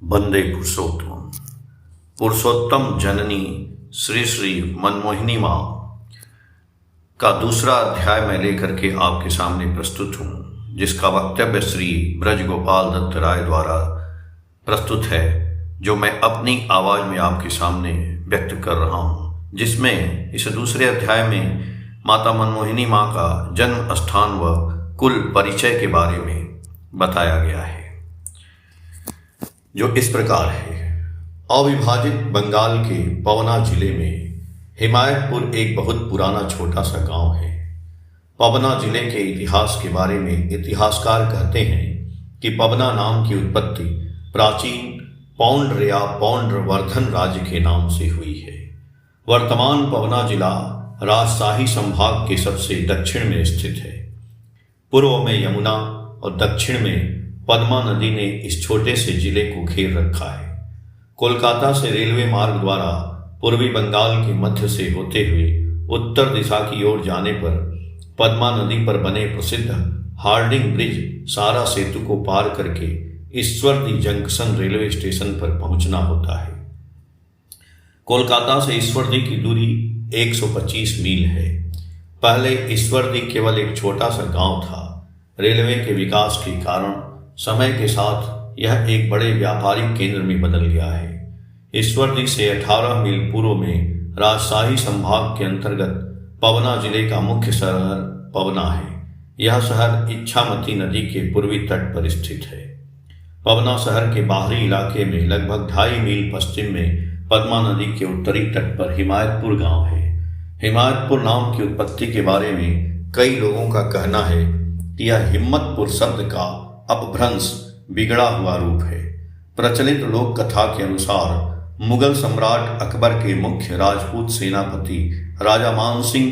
वंदे पुरुषोत्तम। पुरुषोत्तम जननी श्री श्री मनमोहिनी माँ का दूसरा अध्याय मैं लेकर के आपके सामने प्रस्तुत हूँ, जिसका वक्तव्य श्री ब्रज गोपाल दत्त राय द्वारा प्रस्तुत है, जो मैं अपनी आवाज़ में आपके सामने व्यक्त कर रहा हूँ, जिसमें इस दूसरे अध्याय में माता मनमोहिनी माँ का जन्म स्थान व कुल परिचय के बारे में बताया गया है, जो इस प्रकार है। अविभाजित बंगाल के पवना जिले में हिमायतपुर एक बहुत पुराना छोटा सा गांव है। पवना जिले के इतिहास के बारे में इतिहासकार कहते हैं कि पवना नाम की उत्पत्ति प्राचीन पौंड्र या पौंड्रवर्धन राज्य के नाम से हुई है। वर्तमान पवना जिला राजशाही संभाग के सबसे दक्षिण में स्थित है। पूर्व में यमुना और दक्षिण में पद्मा नदी ने इस छोटे से जिले को घेर रखा है। कोलकाता से रेलवे मार्ग द्वारा पूर्वी बंगाल के मध्य से होते हुए उत्तर दिशा की ओर जाने पर पद्मा नदी पर बने प्रसिद्ध हार्डिंग ब्रिज सारा सेतु को पार करके ईश्वरदी जंक्शन रेलवे स्टेशन पर पहुंचना होता है। कोलकाता से ईश्वरदी की दूरी 125 मील है। पहले ईश्वरदी केवल एक छोटा सा गांव था। रेलवे के विकास के कारण समय के साथ यह एक बड़े व्यापारिक केंद्र में बदल गया है। ईश्वरदी से 18 मील पूर्व में राजशाही संभाग के अंतर्गत पवना जिले का मुख्य शहर पवना है। यह शहर इच्छामती नदी के पूर्वी तट पर स्थित है। पवना शहर के बाहरी इलाके में लगभग 2.5 मील पश्चिम में पद्मा नदी के उत्तरी तट पर हिमायतपुर गांव है। हिमायतपुर नाम की उत्पत्ति के बारे में कई लोगों का कहना है कि यह हिम्मतपुर शब्द का अपभ्रंश बिगड़ा हुआ रूप है। प्रचलित लोक कथा के अनुसार मुगल सम्राट अकबर के मुख्य राजपूत सेनापति राजा मान सिंह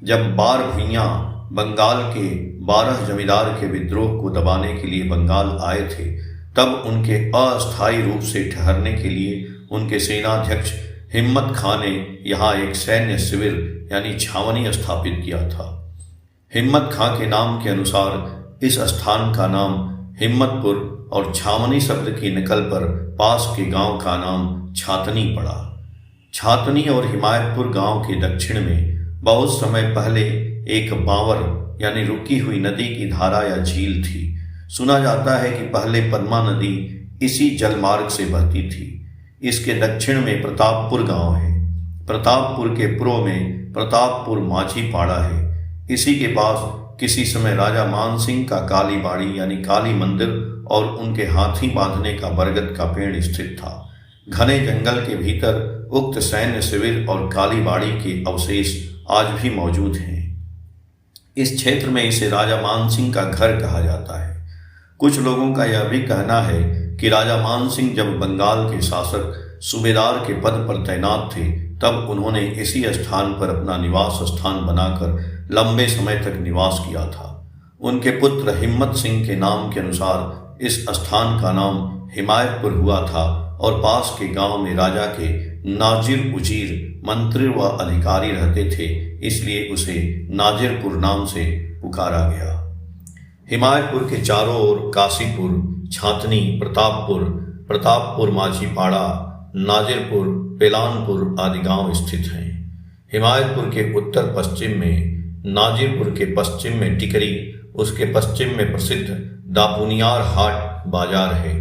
जब बार भुइयां बंगाल के 12 जमींदार के विद्रोह को दबाने के लिए बंगाल आए थे, तब उनके अस्थायी रूप से ठहरने के लिए उनके सेनाध्यक्ष हिम्मत खां ने यहाँ एक सैन्य शिविर यानी छावनी स्थापित किया था। हिम्मत खां के नाम के अनुसार इस स्थान का नाम हिम्मतपुर और छावनी शब्द की नकल पर पास के गांव का नाम छातनी पड़ा। छातनी और हिमायतपुर गांव के दक्षिण में बहुत समय पहले एक बांवर यानी रुकी हुई नदी की धारा या झील थी। सुना जाता है कि पहले पद्मा नदी इसी जल मार्ग से बहती थी। इसके दक्षिण में प्रतापपुर गांव है। प्रतापपुर के पूर्व में प्रतापपुर माझी पाड़ा है। इसी के पास किसी समय राजा मान सिंह का काली बाड़ी यानी काली मंदिर और उनके हाथी बांधने का बरगद का पेड़ स्थित था। घने जंगल के भीतर उक्त सैन्य शिविर और काली बाड़ी के अवशेष आज भी मौजूद हैं। इस क्षेत्र में इसे राजा मान सिंह का घर कहा जाता है। कुछ लोगों का यह भी कहना है कि राजा मान सिंह जब बंगाल के शासक सूबेदार के पद पर तैनात थे, तब उन्होंने इसी स्थान पर अपना निवास स्थान बनाकर लंबे समय तक निवास किया था। उनके पुत्र हिम्मत सिंह के नाम के अनुसार इस स्थान का नाम हिमायतपुर हुआ था और पास के गांव में राजा के नाजिर उजीर मंत्री व अधिकारी रहते थे, इसलिए उसे नाजिरपुर नाम से पुकारा गया। हिमायतपुर के चारों ओर काशीपुर, छातनी, प्रतापपुर माझीपाड़ा, नाजिरपुर, पेलानपुर आदि गांव स्थित हैं। हिमायतपुर के उत्तर पश्चिम में नाजिरपुर के पश्चिम में टिकरी, उसके पश्चिम में प्रसिद्ध दापुनियार हाट बाजार है।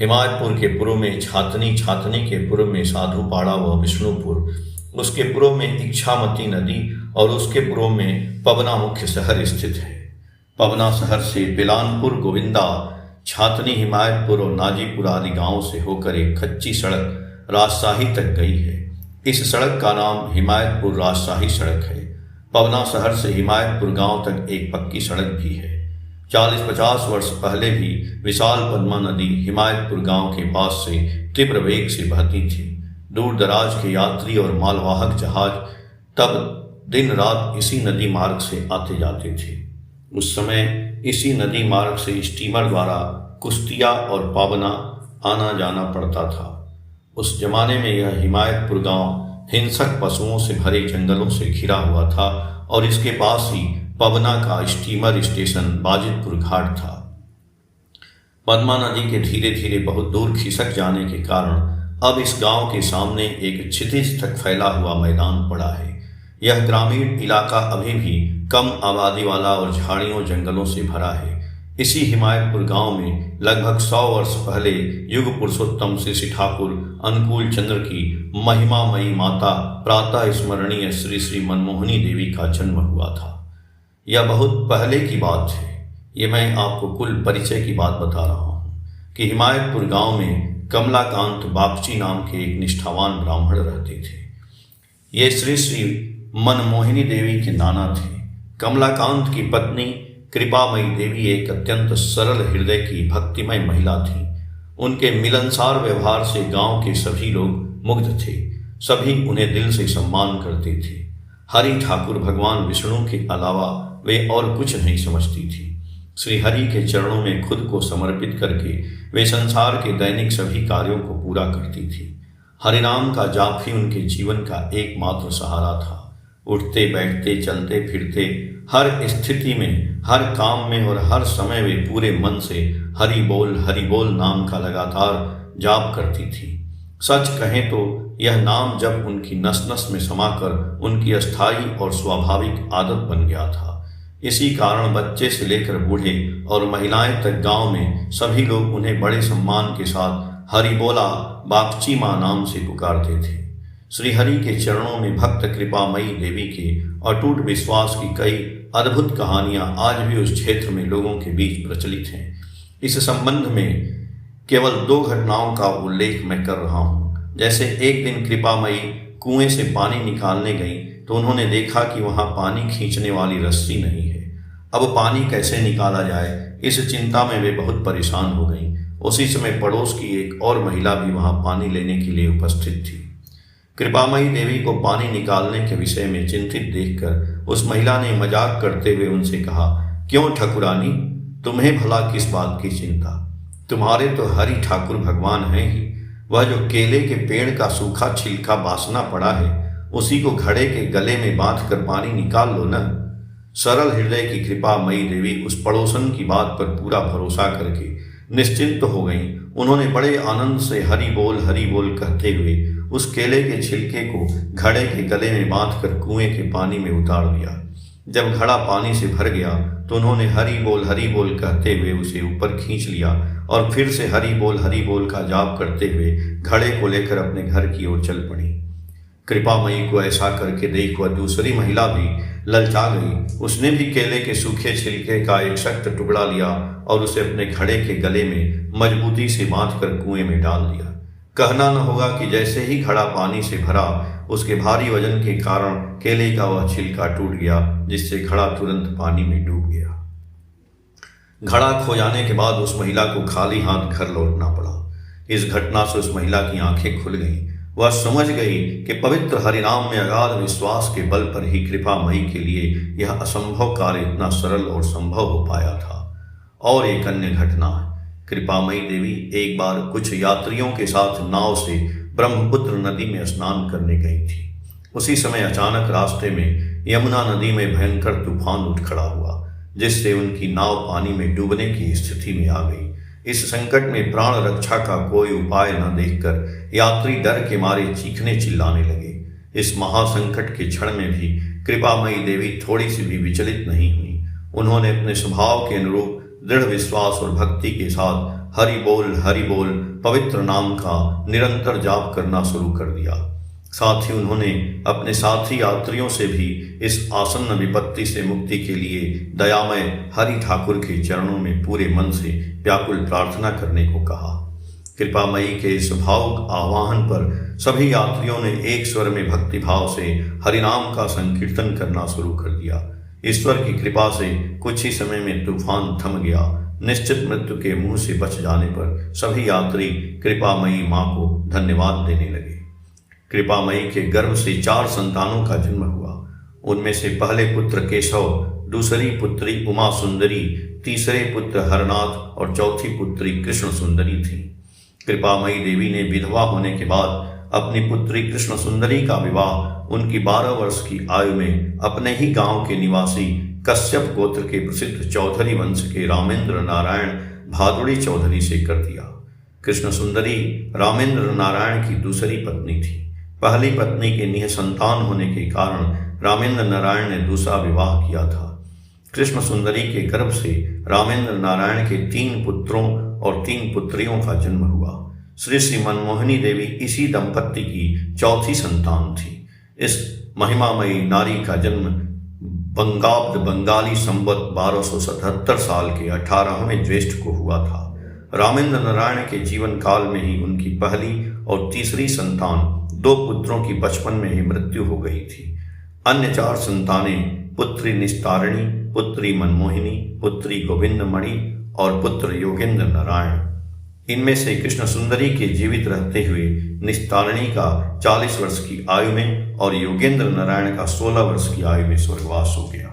हिमायतपुर के पूर्व में छातनी, छातनी के पूर्व में साधुपाड़ा व विष्णुपुर, उसके पूर्व में इच्छामती नदी और उसके पूर्व में पवना मुख्य शहर स्थित है। पवना शहर से पेलानपुर, गोविंदा, छातनी, हिमायतपुर और नाजीपुर आदि गांव से होकर एक कच्ची सड़क राजशाही तक गई है। इस सड़क का नाम हिमायतपुर राजशाही सड़क है। पवना शहर से हिमायतपुर गांव तक एक पक्की सड़क भी है। 40-50 वर्ष पहले भी विशाल पद्मा नदी हिमायतपुर गांव के पास से तीव्र वेग से बहती थी। दूर दराज के यात्री और मालवाहक जहाज तब दिन रात इसी नदी मार्ग से आते जाते थे। उस समय इसी नदी मार्ग से स्टीमर द्वारा कुश्तिया और पाबना आना जाना पड़ता था। उस जमाने में यह हिमायतपुर गांव हिंसक पशुओं से भरे जंगलों से घिरा हुआ था और इसके पास ही पवना का स्टीमर स्टेशन बाजितपुर घाट था। पद्मा नदी के धीरे धीरे बहुत दूर खिसक जाने के कारण अब इस गांव के सामने एक क्षितिज तक फैला हुआ मैदान पड़ा है। यह ग्रामीण इलाका अभी भी कम आबादी वाला और झाड़ियों जंगलों से भरा है। इसी हिमायतपुर गांव में लगभग 100 वर्ष पहले युग पुरुषोत्तम श्री ठाकुर अनुकूल चंद्र की महिमामयी माता प्रातः स्मरणीय श्री श्री मनमोहिनी देवी का जन्म हुआ था। यह बहुत पहले की बात है। ये मैं आपको कुल परिचय की बात बता रहा हूँ कि हिमायतपुर गांव में कमलाकांत बागची नाम के एक निष्ठावान ब्राह्मण रहते थे। ये श्री श्री मनमोहिनी देवी के नाना थे। कमलाकांत की पत्नी कृपामयी देवी एक अत्यंत सरल हृदय की भक्तिमय महिला थी। उनके मिलनसार व्यवहार से गांव के सभी लोग मुग्ध थे। सभी उन्हें दिल से सम्मान करते थे। हरि ठाकुर भगवान विष्णु के अलावा वे और कुछ नहीं समझती थी। श्री हरि के चरणों में खुद को समर्पित करके वे संसार के दैनिक सभी कार्यों को पूरा करती थी। हरिनाम का जाप ही उनके जीवन का एकमात्र सहारा था। उठते बैठते चलते फिरते हर स्थिति में, हर काम में और हर समय वे पूरे मन से हरि बोल नाम का लगातार जाप करती थी। सच कहें तो यह नाम जब उनकी नस नस में समाकर उनकी अस्थायी और स्वाभाविक आदत बन गया था। इसी कारण बच्चे से लेकर बूढ़े और महिलाएं तक गांव में सभी लोग उन्हें बड़े सम्मान के साथ हरिबोला बागची मां नाम से पुकारते थे। श्रीहरि के चरणों में भक्त कृपामयी देवी के अटूट विश्वास की कई अद्भुत कहानियां आज भी उस क्षेत्र में लोगों के बीच प्रचलित हैं। इस संबंध में केवल 2 घटनाओं का उल्लेख मैं कर रहा हूं। जैसे एक दिन कृपामयी कुएं से पानी निकालने गई तो उन्होंने देखा कि वहां पानी खींचने वाली रस्सी नहीं है। अब पानी कैसे निकाला जाए, इस चिंता में वे बहुत परेशान हो गईं। उसी समय पड़ोस की एक और महिला भी वहां पानी लेने के लिए उपस्थित थी। कृपामयी देवी को पानी निकालने के विषय में चिंतित देखकर उस महिला ने मजाक करते हुए उनसे कहा, क्यों ठकुरानी, तुम्हें भला किस बात की चिंता? तुम्हारे तो हरि ठाकुर भगवान हैं ही। वह जो केले के पेड़ का सूखा छिलका बासना पड़ा है उसी को घड़े के गले में बांध कर पानी निकाल लो न। सरल हृदय की कृपामयी देवी उस पड़ोसन की बात पर पूरा भरोसा करके निश्चिंत हो गईं। उन्होंने बड़े आनंद से हरि बोल कहते हुए उस केले के छिलके को घड़े के गले में बांधकर कुएं के पानी में उतार दिया। जब घड़ा पानी से भर गया तो उन्होंने हरि बोल कहते हुए उसे ऊपर खींच लिया और फिर से हरि बोल का जाप करते हुए घड़े को लेकर अपने घर की ओर चल पड़ी। कृपामयी को ऐसा करके देख वह दूसरी महिला भी ललचा गई। उसने भी केले के सूखे छिलके का एक सख्त टुकड़ा लिया और उसे अपने घड़े के गले में मजबूती से बांधकर कुएं में डाल दिया। कहना न होगा कि जैसे ही घड़ा पानी से भरा उसके भारी वजन के कारण केले का वह छिलका टूट गया, जिससे घड़ा तुरंत पानी में डूब गया। घड़ा खो जाने के बाद उस महिला को खाली हाथ घर लौटना पड़ा। इस घटना से उस महिला की आंखें खुल गईं। वह समझ गई कि पवित्र हरिनाम में अगाध विश्वास के बल पर ही कृपामयी के लिए यह असंभव कार्य इतना सरल और संभव हो पाया था। और एक अन्य घटना है। कृपामयी देवी एक बार कुछ यात्रियों के साथ नाव से ब्रह्मपुत्र नदी में स्नान करने गई थी। उसी समय अचानक रास्ते में यमुना नदी में भयंकर तूफान उठ खड़ा हुआ, जिससे उनकी नाव पानी में डूबने की स्थिति में आ गई। इस संकट में प्राण रक्षा का कोई उपाय न देखकर यात्री डर के मारे चीखने चिल्लाने लगे। इस महासंकट के क्षण में भी कृपामयी देवी थोड़ी सी भी विचलित नहीं हुई। उन्होंने अपने स्वभाव के अनुरूप दृढ़ विश्वास और भक्ति के साथ हरि बोल पवित्र नाम का निरंतर जाप करना शुरू कर दिया। साथ ही उन्होंने अपने साथी यात्रियों से भी इस आसन्न विपत्ति से मुक्ति के लिए दयामय हरि ठाकुर के चरणों में पूरे मन से व्याकुल प्रार्थना करने को कहा। कृपामयी के इस भावुक आह्वान पर सभी यात्रियों ने एक स्वर में भक्तिभाव से हरिनाम का संकीर्तन करना शुरू कर दिया। ईश्वर की कृपा से कुछ ही समय में तूफान थम गया। निश्चित मृत्यु के मुंह से बच जाने पर सभी यात्री कृपामयी मां को धन्यवाद देने लगे। कृपामयी के गर्भ से 4 संतानों का जन्म हुआ। उनमें से पहले पुत्र केशव, दूसरी पुत्री उमा सुंदरी, तीसरे पुत्र हरनाथ और चौथी पुत्री कृष्ण सुंदरी थी। कृपामयी देवी ने विधवा होने के बाद अपनी पुत्री कृष्ण सुंदरी का विवाह उनकी 12 वर्ष की आयु में अपने ही गांव के निवासी कश्यप गोत्र के प्रसिद्ध चौधरी वंश के रामेंद्र नारायण भादुड़ी चौधरी से कर दिया। कृष्ण सुंदरी रामेंद्र नारायण की दूसरी पत्नी थी। पहली पत्नी के निसंतान होने के कारण रामेंद्र नारायण ने दूसरा विवाह किया था। कृष्ण सुंदरी के गर्भ से रामेंद्र नारायण के 3 पुत्रों और 3 पुत्रियों का जन्म हुआ। श्री श्री मनमोहिनी देवी इसी दंपत्ति की चौथी संतान थी। इस महिमामयी नारी का जन्म बंगाब्द बंगाली संवत 1277 साल के 18वें ज्येष्ठ को हुआ था। रामेंद्र नारायण के जीवन काल में ही उनकी पहली और तीसरी संतान 2 पुत्रों की बचपन में ही मृत्यु हो गई थी। अन्य 4 संतानें पुत्री निस्तारिणी, पुत्री मनमोहिनी, पुत्री गोविंदमणि और पुत्र योगेंद्र नारायण। इनमें से कृष्ण सुंदरी के जीवित रहते हुए निस्तारिणी का 40 वर्ष की आयु में और योगेंद्र नारायण का 16 वर्ष की आयु में स्वर्गवास हो गया।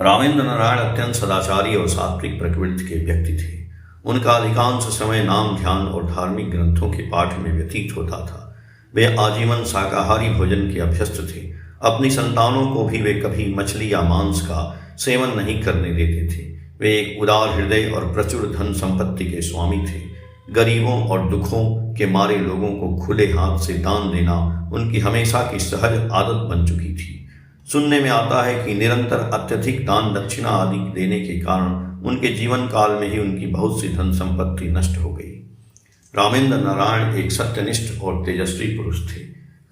रामेंद्र नारायण अत्यंत सदाचारी और सात्विक प्रकृति के व्यक्ति थे। उनका अधिकांश समय नाम, ध्यान और धार्मिक ग्रंथों के पाठ में व्यतीत होता था। वे आजीवन शाकाहारी भोजन के अभ्यस्त थे। अपनी संतानों को भी वे कभी मछली या मांस का सेवन नहीं करने देते थे। वे एक उदार हृदय और प्रचुर धन संपत्ति के स्वामी थे। गरीबों और दुखों के मारे लोगों को खुले हाथ से दान देना उनकी हमेशा की सहज आदत बन चुकी थी। सुनने में आता है कि निरंतर अत्यधिक दान दक्षिणा आदि देने के कारण उनके जीवन काल में ही उनकी बहुत सी धन संपत्ति नष्ट हो गई। रामेंद्र नारायण एक सत्यनिष्ठ और तेजस्वी पुरुष थे।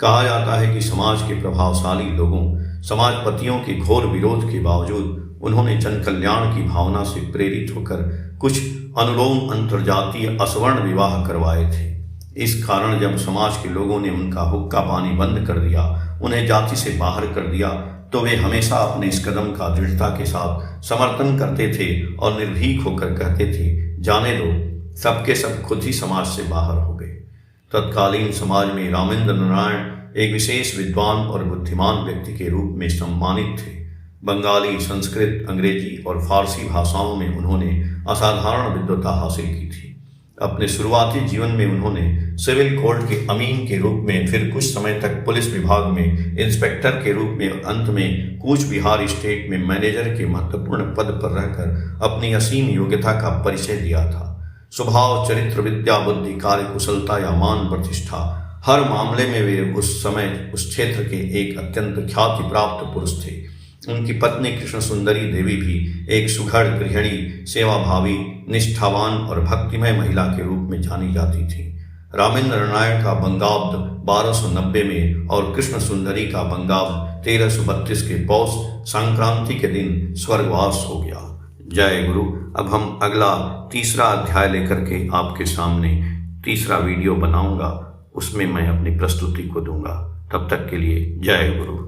कहा जाता है कि समाज के प्रभावशाली लोगों, समाजपतियों के घोर विरोध के बावजूद उन्होंने जन कल्याण की भावना से प्रेरित होकर कुछ अनुलोम अंतर्जातीय असवर्ण विवाह करवाए थे। इस कारण जब समाज के लोगों ने उनका हुक्का पानी बंद कर दिया, उन्हें जाति से बाहर कर दिया, तो वे हमेशा अपने इस कदम का दृढ़ता के साथ समर्थन करते थे और निर्भीक होकर कहते थे, जाने दो, सबके सब खुद ही समाज से बाहर हो गए। तत्कालीन समाज में रामेंद्र नारायण एक विशेष विद्वान और बुद्धिमान व्यक्ति के रूप में सम्मानित थे। बंगाली, संस्कृत, अंग्रेजी और फारसी भाषाओं में उन्होंने असाधारण विद्वता हासिल की थी। अपने शुरुआती जीवन में उन्होंने सिविल कोर्ट के अमीन के रूप में, फिर कुछ समय तक पुलिस विभाग में इंस्पेक्टर के रूप में, अंत में कूच बिहार स्टेट में मैनेजर के महत्वपूर्ण पद पर रहकर अपनी असीम योग्यता का परिचय दिया था। स्वभाव, चरित्र, विद्या, बुद्धि, कार्य कुशलता या मान प्रतिष्ठा, हर मामले में वे उस समय उस क्षेत्र के एक अत्यंत ख्याति प्राप्त पुरुष थे। उनकी पत्नी कृष्ण सुंदरी देवी भी एक सुघड़, गृहिणी, सेवाभावी, निष्ठावान और भक्तिमय महिला के रूप में जानी जाती थी। रामेंद्र नारायण का बंगाब्द 1290 में और कृष्ण सुंदरी का बंगाब्द 1332 के पौष संक्रांति के दिन स्वर्गवास हो गया। जय गुरु। अब हम अगला 3रा अध्याय लेकर के आपके सामने 3रा वीडियो बनाऊंगा, उसमें मैं अपनी प्रस्तुति को दूंगा। तब तक के लिए जय गुरु।